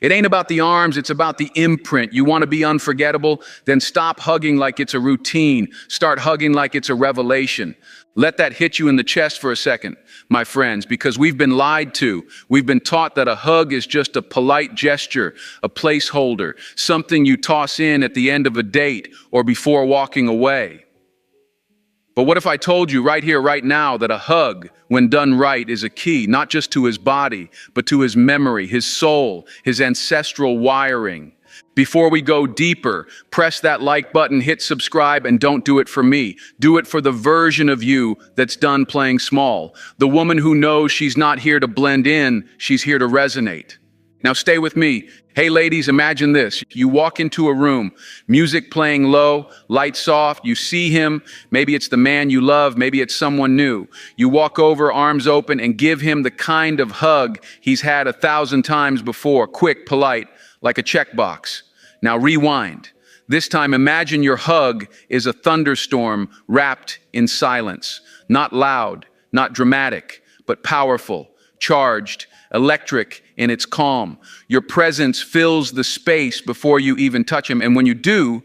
It ain't about the arms, it's about the imprint. You want to be unforgettable? Then stop hugging like it's a routine. Start hugging like it's a revelation. Let that hit you in the chest for a second, my friends, because we've been lied to. We've been taught that a hug is just a polite gesture, a placeholder, something you toss in at the end of a date or before walking away. But what if I told you right here, right now, that a hug, when done right, is a key, not just to his body, but to his memory, his soul, his ancestral wiring? Before we go deeper, press that like button, hit subscribe, and don't do it for me. Do it for the version of you that's done playing small. The woman who knows she's not here to blend in, she's here to resonate. Now stay with me. Hey ladies, imagine this. You walk into a room, music playing low, lights soft, you see him, maybe it's the man you love, maybe it's someone new. You walk over, arms open, and give him the kind of hug he's had 1,000 times before, quick, polite, like a checkbox. Now rewind. This time imagine your hug is a thunderstorm wrapped in silence. Not loud, not dramatic, but powerful, charged, electric in its calm. Your presence fills the space before you even touch him, and when you do,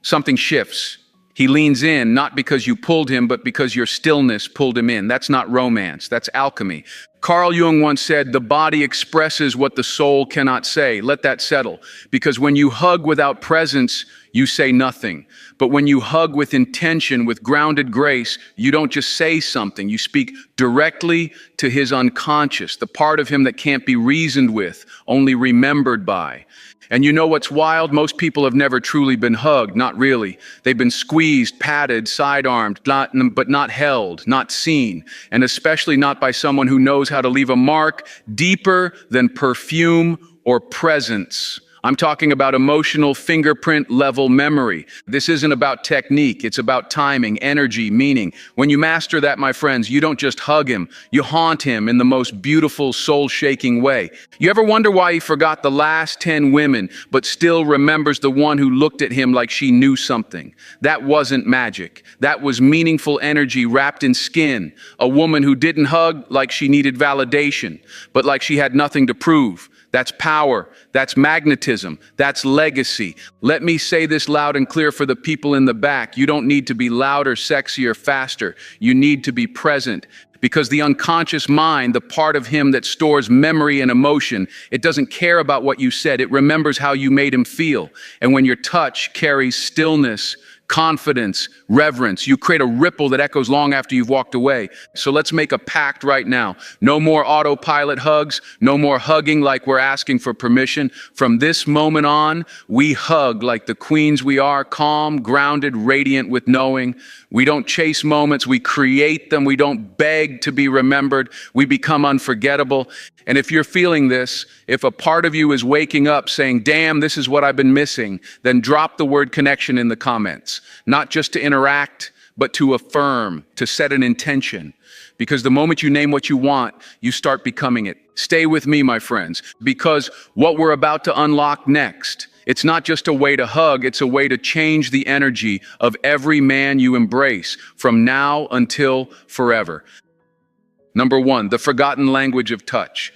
something shifts. He leans in, not because you pulled him, but because your stillness pulled him in. That's not romance, that's alchemy. Carl Jung once said, "The body expresses what the soul cannot say." Let that settle, because when you hug without presence, you say nothing. But when you hug with intention, with grounded grace, you don't just say something, you speak directly to his unconscious, the part of him that can't be reasoned with, only remembered by. And you know what's wild? Most people have never truly been hugged, not really. They've been squeezed, patted, side-armed, but not held, not seen, and especially not by someone who knows how to leave a mark deeper than perfume or presence. I'm talking about emotional fingerprint level memory. This isn't about technique, it's about timing, energy, meaning. When you master that, my friends, you don't just hug him, you haunt him in the most beautiful, soul-shaking way. You ever wonder why he forgot the last 10 women, but still remembers the one who looked at him like she knew something? That wasn't magic. That was meaningful energy wrapped in skin. A woman who didn't hug like she needed validation, but like she had nothing to prove. That's power, that's magnetism, that's legacy. Let me say this loud and clear for the people in the back. You don't need to be louder, sexier, faster. You need to be present. Because the unconscious mind, the part of him that stores memory and emotion, it doesn't care about what you said. It remembers how you made him feel. And when your touch carries stillness, confidence, reverence, you create a ripple that echoes long after you've walked away. So let's make a pact right now. No more autopilot hugs, no more hugging like we're asking for permission. From this moment on, we hug like the queens we are, calm, grounded, radiant with knowing. We don't chase moments, we create them. We don't beg to be remembered. We become unforgettable. And if you're feeling this, if a part of you is waking up saying, "Damn, this is what I've been missing," then drop the word connection in the comments. Not just to interact, but to affirm, to set an intention. Because the moment you name what you want, you start becoming it. Stay with me, my friends, because what we're about to unlock next, it's not just a way to hug, it's a way to change the energy of every man you embrace, from now until forever. Number one, the forgotten language of touch.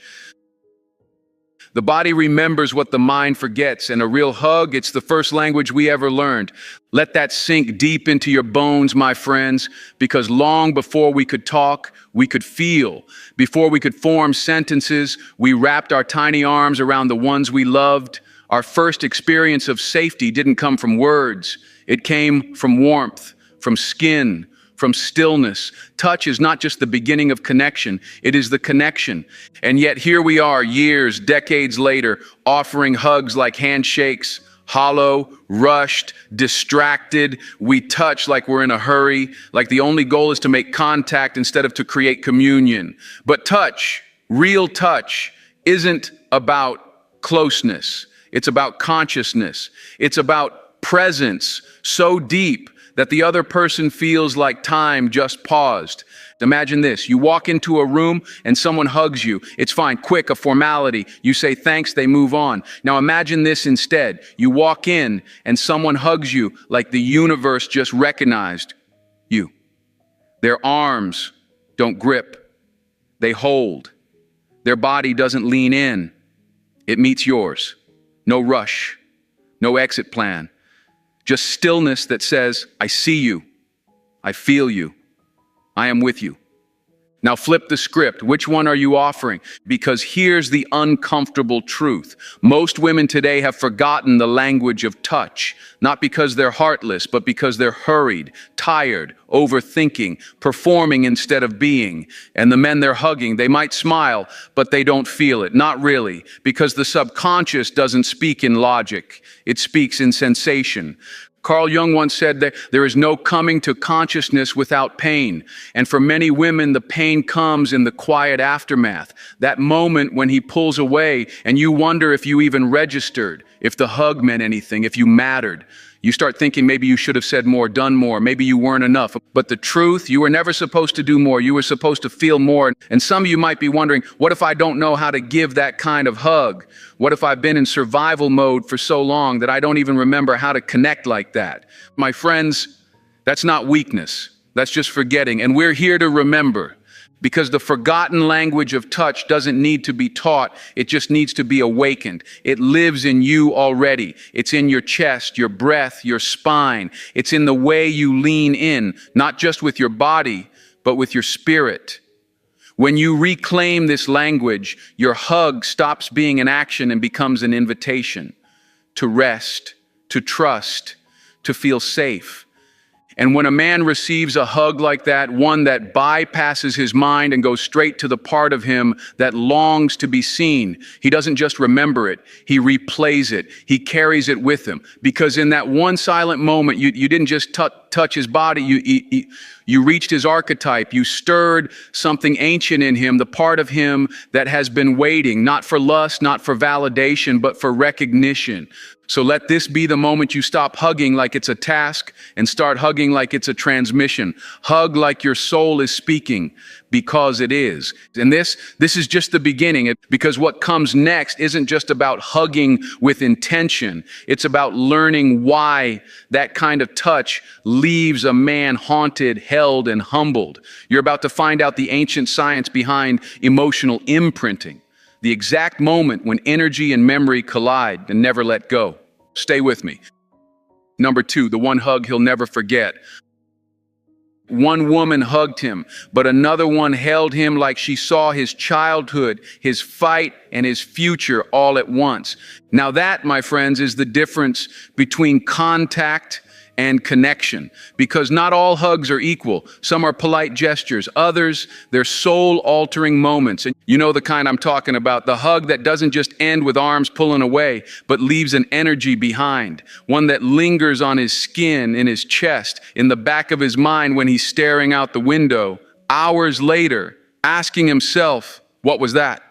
The body remembers what the mind forgets, and a real hug, it's the first language we ever learned. Let that sink deep into your bones, my friends, because long before we could talk, we could feel. Before we could form sentences, we wrapped our tiny arms around the ones we loved. Our first experience of safety didn't come from words. It came from warmth, from skin, from stillness. Touch is not just the beginning of connection, it is the connection. And yet here we are, years, decades later, offering hugs like handshakes, hollow, rushed, distracted. We touch like we're in a hurry, like the only goal is to make contact instead of to create communion. But touch, real touch, isn't about closeness. It's about consciousness. It's about presence so deep that the other person feels like time just paused. Imagine this, you walk into a room and someone hugs you. It's fine, quick, a formality. You say thanks, they move on. Now imagine this instead. You walk in and someone hugs you like the universe just recognized you. Their arms don't grip, they hold. Their body doesn't lean in. It meets yours. No rush, no exit plan, just stillness that says, I see you, I feel you, I am with you. Now flip the script. Which one are you offering? Because here's the uncomfortable truth. Most women today have forgotten the language of touch, not because they're heartless, but because they're hurried, tired, overthinking, performing instead of being. And the men they're hugging, they might smile, but they don't feel it. Not really, because the subconscious doesn't speak in logic. It speaks in sensation. Carl Jung once said that there is no coming to consciousness without pain. And for many women, the pain comes in the quiet aftermath. That moment when he pulls away and you wonder if you even registered, if the hug meant anything, if you mattered. You start thinking maybe you should have said more, done more, maybe you weren't enough. But the truth, you were never supposed to do more. You were supposed to feel more. And some of you might be wondering, what if I don't know how to give that kind of hug? What if I've been in survival mode for so long that I don't even remember how to connect like that? My friends, that's not weakness. That's just forgetting. And we're here to remember. Because the forgotten language of touch doesn't need to be taught, it just needs to be awakened. It lives in you already. It's in your chest, your breath, your spine. It's in the way you lean in, not just with your body, but with your spirit. When you reclaim this language, your hug stops being an action and becomes an invitation to rest, to trust, to feel safe. And when a man receives a hug like that, one that bypasses his mind and goes straight to the part of him that longs to be seen, he doesn't just remember it, he replays it, he carries it with him. Because in that one silent moment, you didn't just touch his body, you reached his archetype, you stirred something ancient in him, the part of him that has been waiting, not for lust, not for validation, but for recognition. So let this be the moment you stop hugging like it's a task and start hugging like it's a transmission. Hug like your soul is speaking, because it is. And this is just the beginning, because what comes next isn't just about hugging with intention. It's about learning why that kind of touch leaves a man haunted, held, and humbled. You're about to find out the ancient science behind emotional imprinting, the exact moment when energy and memory collide and never let go. Stay with me. Number 2, the one hug he'll never forget. One woman hugged him, but another one held him like she saw his childhood, his fight, and his future all at once. Now that, my friends, is the difference between contact and connection, because not all hugs are equal. Some are polite gestures. Others, they're soul-altering moments. And you know the kind I'm talking about, the hug that doesn't just end with arms pulling away, but leaves an energy behind, one that lingers on his skin, in his chest, in the back of his mind when he's staring out the window, hours later, asking himself, what was that?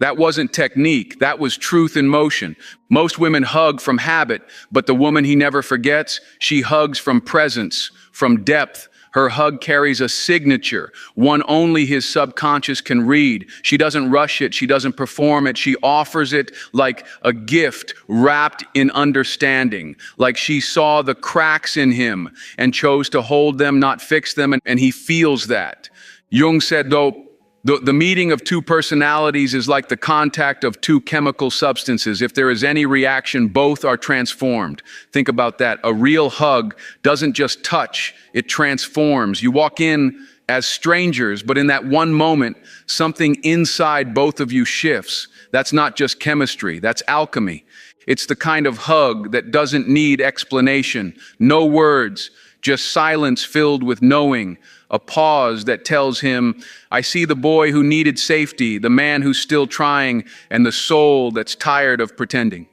That wasn't technique, that was truth in motion. Most women hug from habit, but the woman he never forgets, she hugs from presence, from depth. Her hug carries a signature, one only his subconscious can read. She doesn't rush it, she doesn't perform it, she offers it like a gift wrapped in understanding, like she saw the cracks in him and chose to hold them, not fix them, and he feels that. Jung said, though, the meeting of two personalities is like the contact of two chemical substances. If there is any reaction, both are transformed. Think about that. A real hug doesn't just touch, it transforms. You walk in as strangers, but in that one moment, something inside both of you shifts. That's not just chemistry, that's alchemy. It's the kind of hug that doesn't need explanation, no words, just silence filled with knowing. A pause that tells him, I see the boy who needed safety, the man who's still trying, and the soul that's tired of pretending.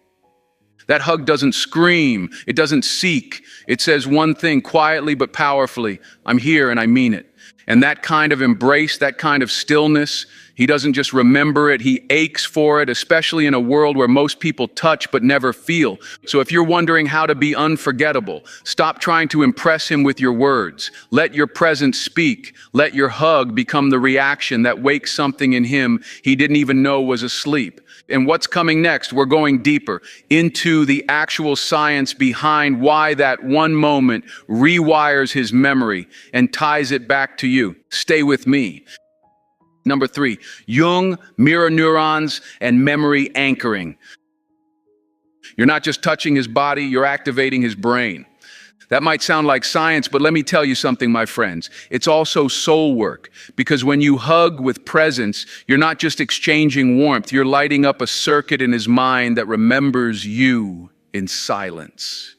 That hug doesn't scream, it doesn't seek. It says one thing quietly but powerfully, I'm here and I mean it. And that kind of embrace, that kind of stillness, he doesn't just remember it, he aches for it, especially in a world where most people touch but never feel. So if you're wondering how to be unforgettable, stop trying to impress him with your words. Let your presence speak. Let your hug become the reaction that wakes something in him he didn't even know was asleep. And what's coming next? We're going deeper into the actual science behind why that one moment rewires his memory and ties it back to you. Stay with me. Number three, Jung, mirror neurons, and memory anchoring. You're not just touching his body, you're activating his brain. That might sound like science, but let me tell you something, my friends. It's also soul work, because when you hug with presence, you're not just exchanging warmth, you're lighting up a circuit in his mind that remembers you in silence.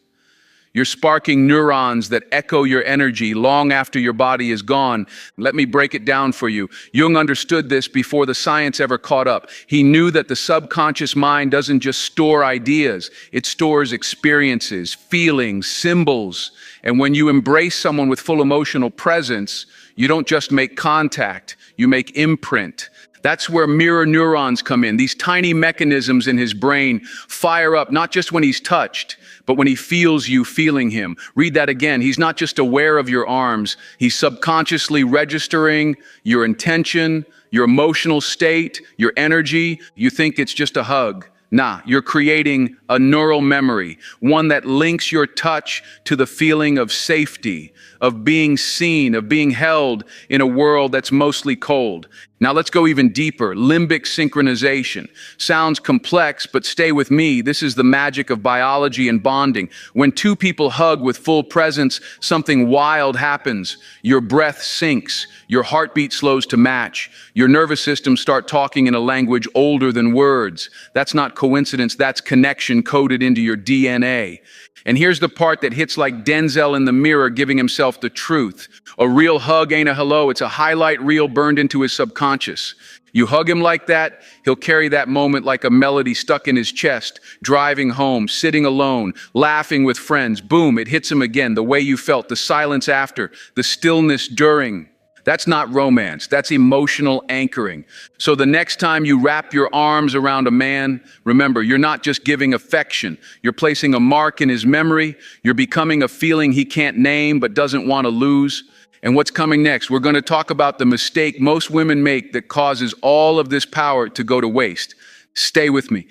You're sparking neurons that echo your energy long after your body is gone. Let me break it down for you. Jung understood this before the science ever caught up. He knew that the subconscious mind doesn't just store ideas, it stores experiences, feelings, symbols. And when you embrace someone with full emotional presence, you don't just make contact, you make imprint. That's where mirror neurons come in. These tiny mechanisms in his brain fire up not just when he's touched, but when he feels you feeling him. Read that again. He's not just aware of your arms. He's subconsciously registering your intention, your emotional state, your energy. You think it's just a hug. Nah, you're creating a neural memory, one that links your touch to the feeling of safety, of being seen, of being held in a world that's mostly cold. Now let's go even deeper. Limbic synchronization. Sounds complex, but stay with me. This is the magic of biology and bonding. When two people hug with full presence, something wild happens. Your breath sinks. Your heartbeat slows to match. Your nervous system starts talking in a language older than words. That's not coincidence. That's connection coded into your DNA. And here's the part that hits like Denzel in the mirror giving himself the truth. A real hug ain't a hello, it's a highlight reel burned into his subconscious. You hug him like that, he'll carry that moment like a melody stuck in his chest, driving home, sitting alone, laughing with friends. Boom, it hits him again, the way you felt, the silence after, the stillness during. That's not romance, that's emotional anchoring. So the next time you wrap your arms around a man, remember, you're not just giving affection, you're placing a mark in his memory, you're becoming a feeling he can't name but doesn't want to lose. And what's coming next? We're going to talk about the mistake most women make that causes all of this power to go to waste. Stay with me.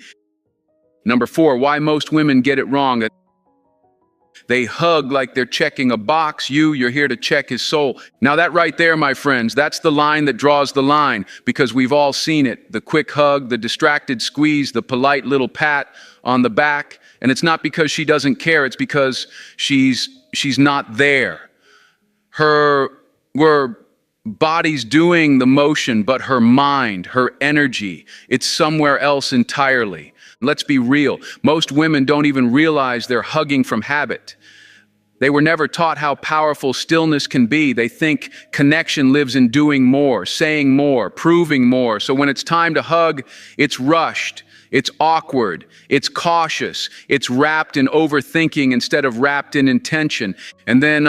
Number four, why most women get it wrong. They hug like they're checking a box. You're here to check his soul. Now that right there, my friends, that's the line that draws the line, because we've all seen it. The quick hug, the distracted squeeze, the polite little pat on the back. And it's not because she doesn't care, it's because she's not there. Her body's doing the motion, but her mind, her energy, it's somewhere else entirely. Let's be real. Most women don't even realize they're hugging from habit. They were never taught how powerful stillness can be. They think connection lives in doing more, saying more, proving more. So when it's time to hug, it's rushed, it's awkward, it's cautious, it's wrapped in overthinking instead of wrapped in intention. And then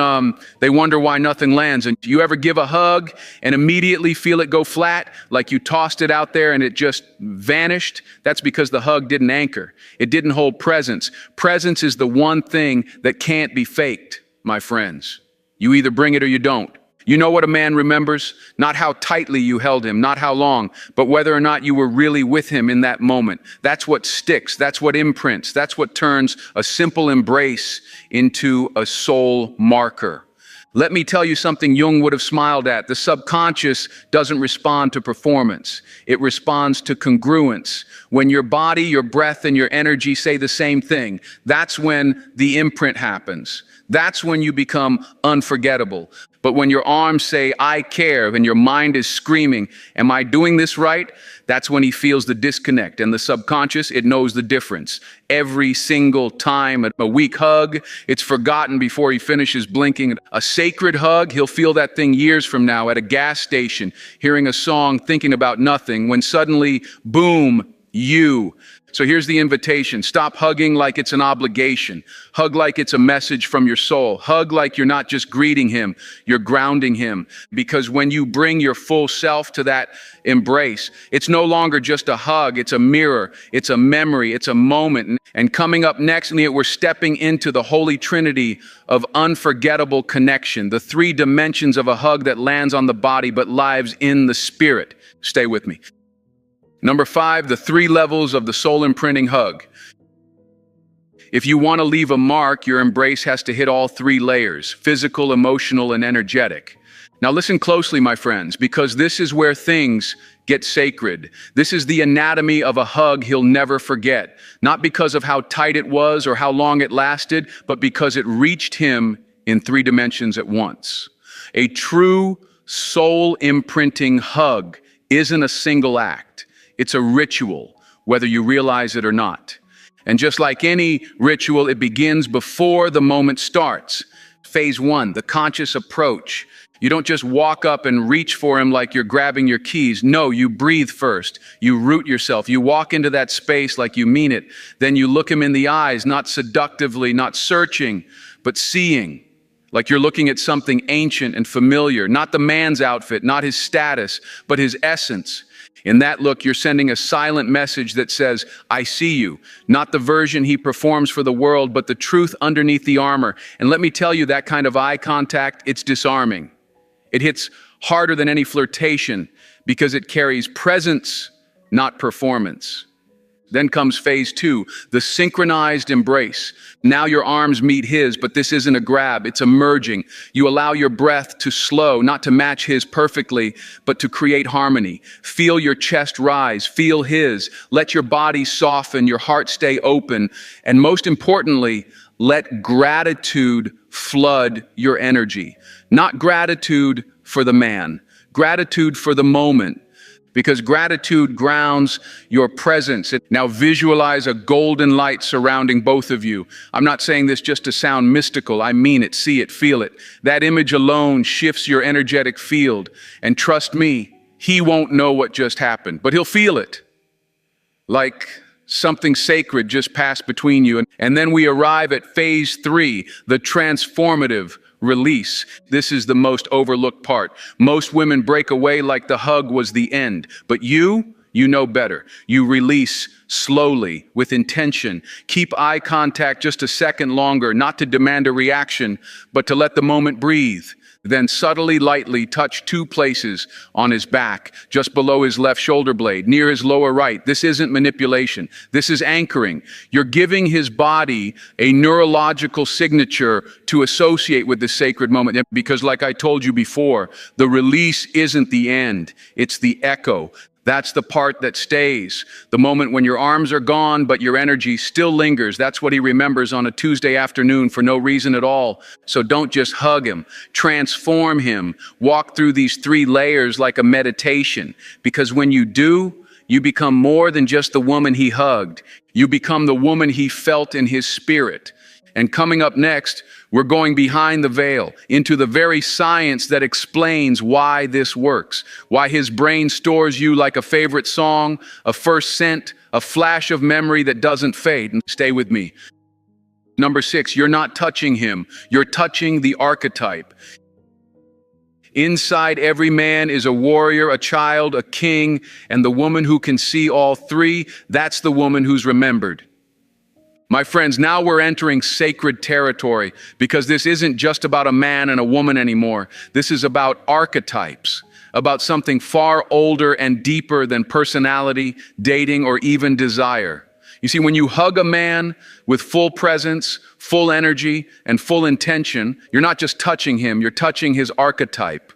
they wonder why nothing lands. And you ever give a hug and immediately feel it go flat, like you tossed it out there and it just vanished? That's because the hug didn't anchor. It didn't hold presence. Presence is the one thing that can't be faked, my friends. You either bring it or you don't. You know what a man remembers? Not how tightly you held him, not how long, but whether or not you were really with him in that moment. That's what sticks, that's what imprints, that's what turns a simple embrace into a soul marker. Let me tell you something Jung would have smiled at. The subconscious doesn't respond to performance. It responds to congruence. When your body, your breath, and your energy say the same thing, that's when the imprint happens. That's when you become unforgettable. But when your arms say, I care, and your mind is screaming, am I doing this right? That's when he feels the disconnect. And the subconscious, it knows the difference. Every single time a weak hug, it's forgotten before he finishes blinking. A sacred hug, he'll feel that thing years from now at a gas station, hearing a song, thinking about nothing, when suddenly, boom, you. So here's the invitation. Stop hugging like it's an obligation. Hug like it's a message from your soul. Hug like you're not just greeting him, you're grounding him. Because when you bring your full self to that embrace, it's no longer just a hug, it's a mirror, it's a memory, it's a moment. And coming up next, we're stepping into the holy trinity of unforgettable connection, the three dimensions of a hug that lands on the body but lives in the spirit. Stay with me. Number five, the three levels of the soul imprinting hug. If you want to leave a mark, your embrace has to hit all three layers: physical, emotional, and energetic. Now listen closely, my friends, because this is where things get sacred. This is the anatomy of a hug he'll never forget. Not because of how tight it was or how long it lasted, but because it reached him in 3 dimensions at once. A true soul imprinting hug isn't a single act. It's a ritual, whether you realize it or not. And just like any ritual, it begins before the moment starts. Phase 1, the conscious approach. You don't just walk up and reach for him like you're grabbing your keys. No, you breathe first. You root yourself. You walk into that space like you mean it. Then you look him in the eyes, not seductively, not searching, but seeing. Like you're looking at something ancient and familiar, not the man's outfit, not his status, but his essence. In that look, you're sending a silent message that says, I see you, not the version he performs for the world, but the truth underneath the armor. And let me tell you, that kind of eye contact, it's disarming. It hits harder than any flirtation because it carries presence, not performance. Then comes phase 2, the synchronized embrace. Now your arms meet his, but this isn't a grab, it's a merging. You allow your breath to slow, not to match his perfectly, but to create harmony. Feel your chest rise, feel his. Let your body soften, your heart stay open, and most importantly, let gratitude flood your energy. Not gratitude for the man, gratitude for the moment. Because gratitude grounds your presence. Now visualize a golden light surrounding both of you. I'm not saying this just to sound mystical. I mean it, see it, feel it. That image alone shifts your energetic field. And trust me, he won't know what just happened, but he'll feel it. Like something sacred just passed between you. And then we arrive at phase 3, the transformative release. This is the most overlooked part. Most women break away like the hug was the end, but you know better. You release slowly, with intention. Keep eye contact just a second longer, not to demand a reaction, but to let the moment breathe. Then subtly, lightly touch 2 places on his back, just below his left shoulder blade, near his lower right. This isn't manipulation. This is anchoring. You're giving his body a neurological signature to associate with this sacred moment. Because like I told you before, the release isn't the end. It's the echo. That's the part that stays. The moment when your arms are gone, but your energy still lingers. That's what he remembers on a Tuesday afternoon for no reason at all. So don't just hug him. Transform him. Walk through these 3 layers like a meditation. Because when you do, you become more than just the woman he hugged. You become the woman he felt in his spirit. And coming up next, we're going behind the veil into the very science that explains why this works, why his brain stores you like a favorite song, a first scent, a flash of memory that doesn't fade. And stay with me. Number 6, you're not touching him. You're touching the archetype. Inside every man is a warrior, a child, a king, and the woman who can see all 3, that's the woman who's remembered. My friends, now we're entering sacred territory because this isn't just about a man and a woman anymore. This is about archetypes, about something far older and deeper than personality, dating, or even desire. You see, when you hug a man with full presence, full energy, and full intention, you're not just touching him, you're touching his archetype.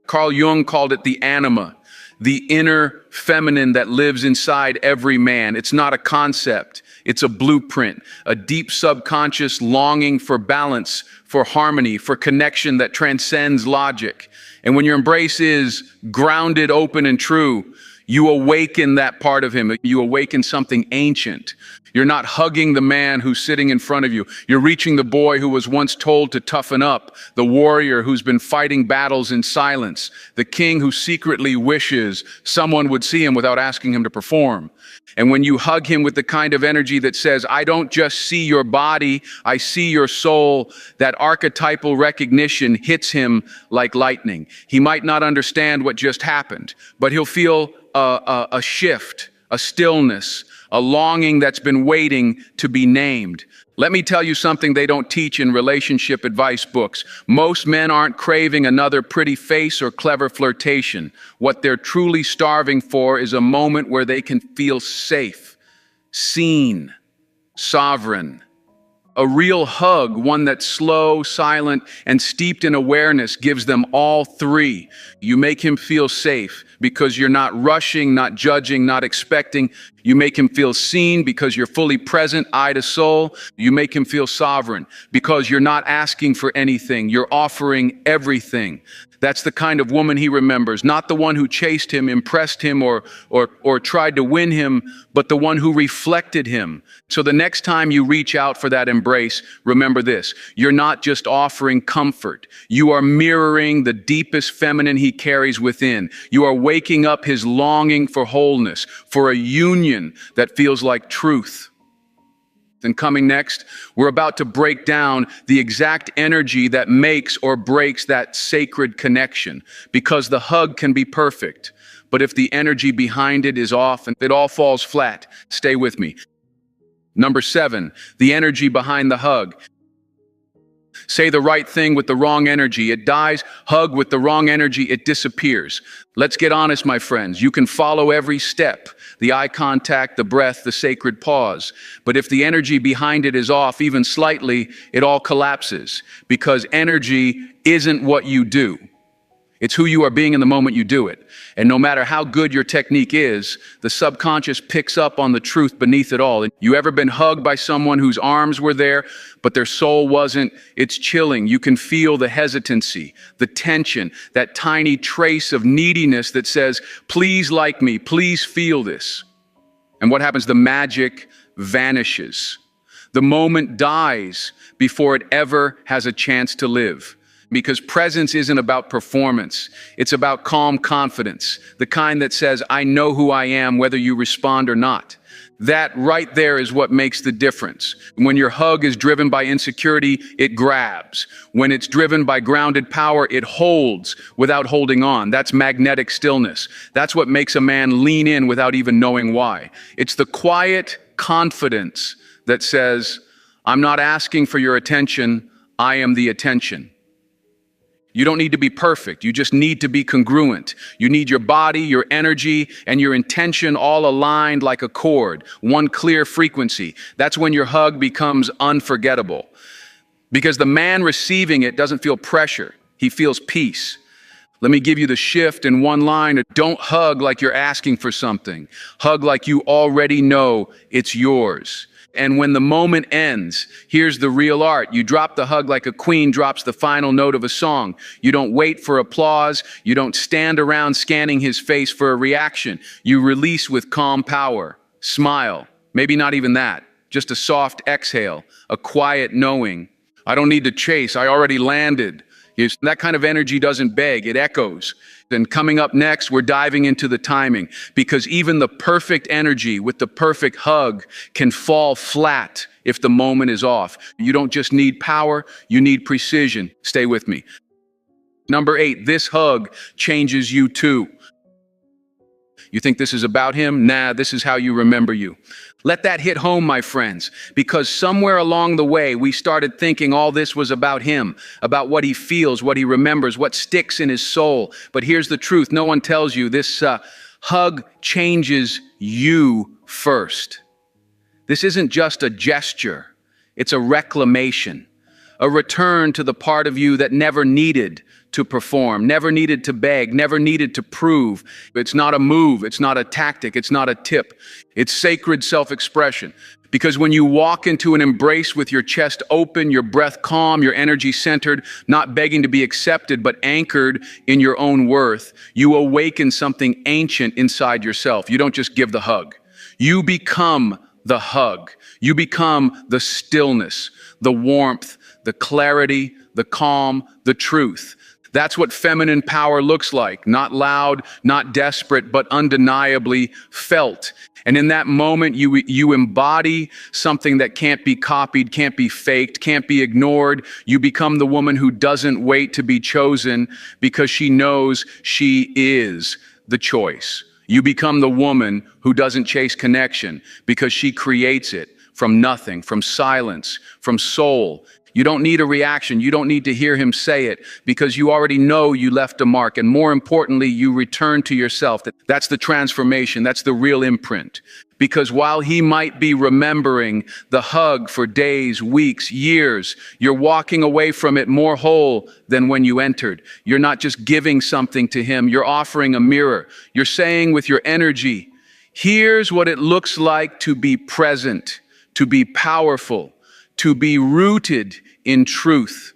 Carl Jung called it the anima, the inner feminine that lives inside every man. It's not a concept. It's a blueprint, a deep subconscious longing for balance, for harmony, for connection that transcends logic. And when your embrace is grounded, open, and true, you awaken that part of him. You awaken something ancient. You're not hugging the man who's sitting in front of you. You're reaching the boy who was once told to toughen up, the warrior who's been fighting battles in silence, the king who secretly wishes someone would see him without asking him to perform. And when you hug him with the kind of energy that says, I don't just see your body, I see your soul, that archetypal recognition hits him like lightning. He might not understand what just happened, but he'll feel a shift, a stillness, a longing that's been waiting to be named. Let me tell you something they don't teach in relationship advice books. Most men aren't craving another pretty face or clever flirtation. What they're truly starving for is a moment where they can feel safe, seen, sovereign. A real hug, one that's slow, silent, and steeped in awareness, gives them all three. You make him feel safe because you're not rushing, not judging, not expecting. You make him feel seen because you're fully present, eye to soul. You make him feel sovereign because you're not asking for anything. You're offering everything. That's the kind of woman he remembers, not the one who chased him, impressed him, or tried to win him, but the one who reflected him. So the next time you reach out for that embrace, remember this: you're not just offering comfort. You are mirroring the deepest feminine he carries within. You are waking up his longing for wholeness, for a union that feels like truth. And coming next, we're about to break down the exact energy that makes or breaks that sacred connection, because the hug can be perfect, but if the energy behind it is off and it all falls flat, stay with me. Number 7, the energy behind the hug. Say the right thing with the wrong energy, it dies. Hug with the wrong energy, it disappears. Let's get honest, my friends. You can follow every step, the eye contact, the breath, the sacred pause. But if the energy behind it is off, even slightly, it all collapses, because energy isn't what you do. It's who you are being in the moment you do it. And no matter how good your technique is, the subconscious picks up on the truth beneath it all. You ever been hugged by someone whose arms were there, but their soul wasn't? It's chilling. You can feel the hesitancy, the tension, that tiny trace of neediness that says, please like me, please feel this. And what happens? The magic vanishes. The moment dies before it ever has a chance to live. Because presence isn't about performance. It's about calm confidence, the kind that says, I know who I am, whether you respond or not. That right there is what makes the difference. When your hug is driven by insecurity, it grabs. When it's driven by grounded power, it holds without holding on. That's magnetic stillness. That's what makes a man lean in without even knowing why. It's the quiet confidence that says, I'm not asking for your attention, I am the attention. You don't need to be perfect. You just need to be congruent. You need your body, your energy, and your intention all aligned like a chord, one clear frequency. That's when your hug becomes unforgettable. Because the man receiving it doesn't feel pressure. He feels peace. Let me give you the shift in one line. Don't hug like you're asking for something. Hug like you already know it's yours. And when the moment ends, here's the real art. You drop the hug like a queen drops the final note of a song. You don't wait for applause. You don't stand around scanning his face for a reaction. You release with calm power. Smile. Maybe not even that. Just a soft exhale, a quiet knowing. I don't need to chase. I already landed. That kind of energy doesn't beg, it echoes. And coming up next, we're diving into the timing, because even the perfect energy with the perfect hug can fall flat if the moment is off. You don't just need power, you need precision. Stay with me. Number 8, this hug changes you too. You think this is about him? Nah, this is how you remember you. Let that hit home, my friends, because somewhere along the way, we started thinking all this was about him, about what he feels, what he remembers, what sticks in his soul. But here's the truth. No one tells you this hug changes you first. This isn't just a gesture. It's a reclamation, a return to the part of you that never needed to perform, never needed to beg, never needed to prove. It's not a move, it's not a tactic, it's not a tip. It's sacred self-expression. Because when you walk into an embrace with your chest open, your breath calm, your energy centered, not begging to be accepted, but anchored in your own worth, you awaken something ancient inside yourself. You don't just give the hug. You become the hug. You become the stillness, the warmth, the clarity, the calm, the truth. That's what feminine power looks like. Not loud, not desperate, but undeniably felt. And in that moment, you embody something that can't be copied, can't be faked, can't be ignored. You become the woman who doesn't wait to be chosen because she knows she is the choice. You become the woman who doesn't chase connection because she creates it from nothing, from silence, from soul. You don't need a reaction. You don't need to hear him say it because you already know you left a mark. And more importantly, you return to yourself. That's the transformation. That's the real imprint. Because while he might be remembering the hug for days, weeks, years, you're walking away from it more whole than when you entered. You're not just giving something to him, you're offering a mirror. You're saying with your energy, here's what it looks like to be present, to be powerful, to be rooted in truth.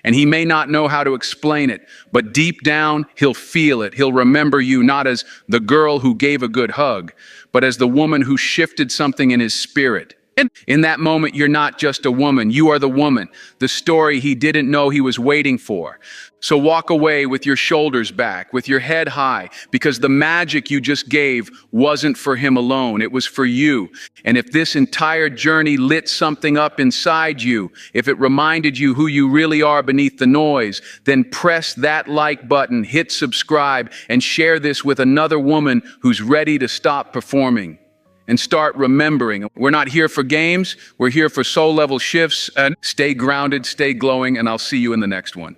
And he may not know how to explain it, but deep down, he'll feel it. He'll remember you not as the girl who gave a good hug, but as the woman who shifted something in his spirit. And in that moment, you're not just a woman. You are the woman, the story he didn't know he was waiting for. So walk away with your shoulders back, with your head high, because the magic you just gave wasn't for him alone. It was for you. And if this entire journey lit something up inside you, if it reminded you who you really are beneath the noise, then press that like button, hit subscribe, and share this with another woman who's ready to stop performing and start remembering. We're not here for games. We're here for soul level shifts. And stay grounded, stay glowing, and I'll see you in the next one.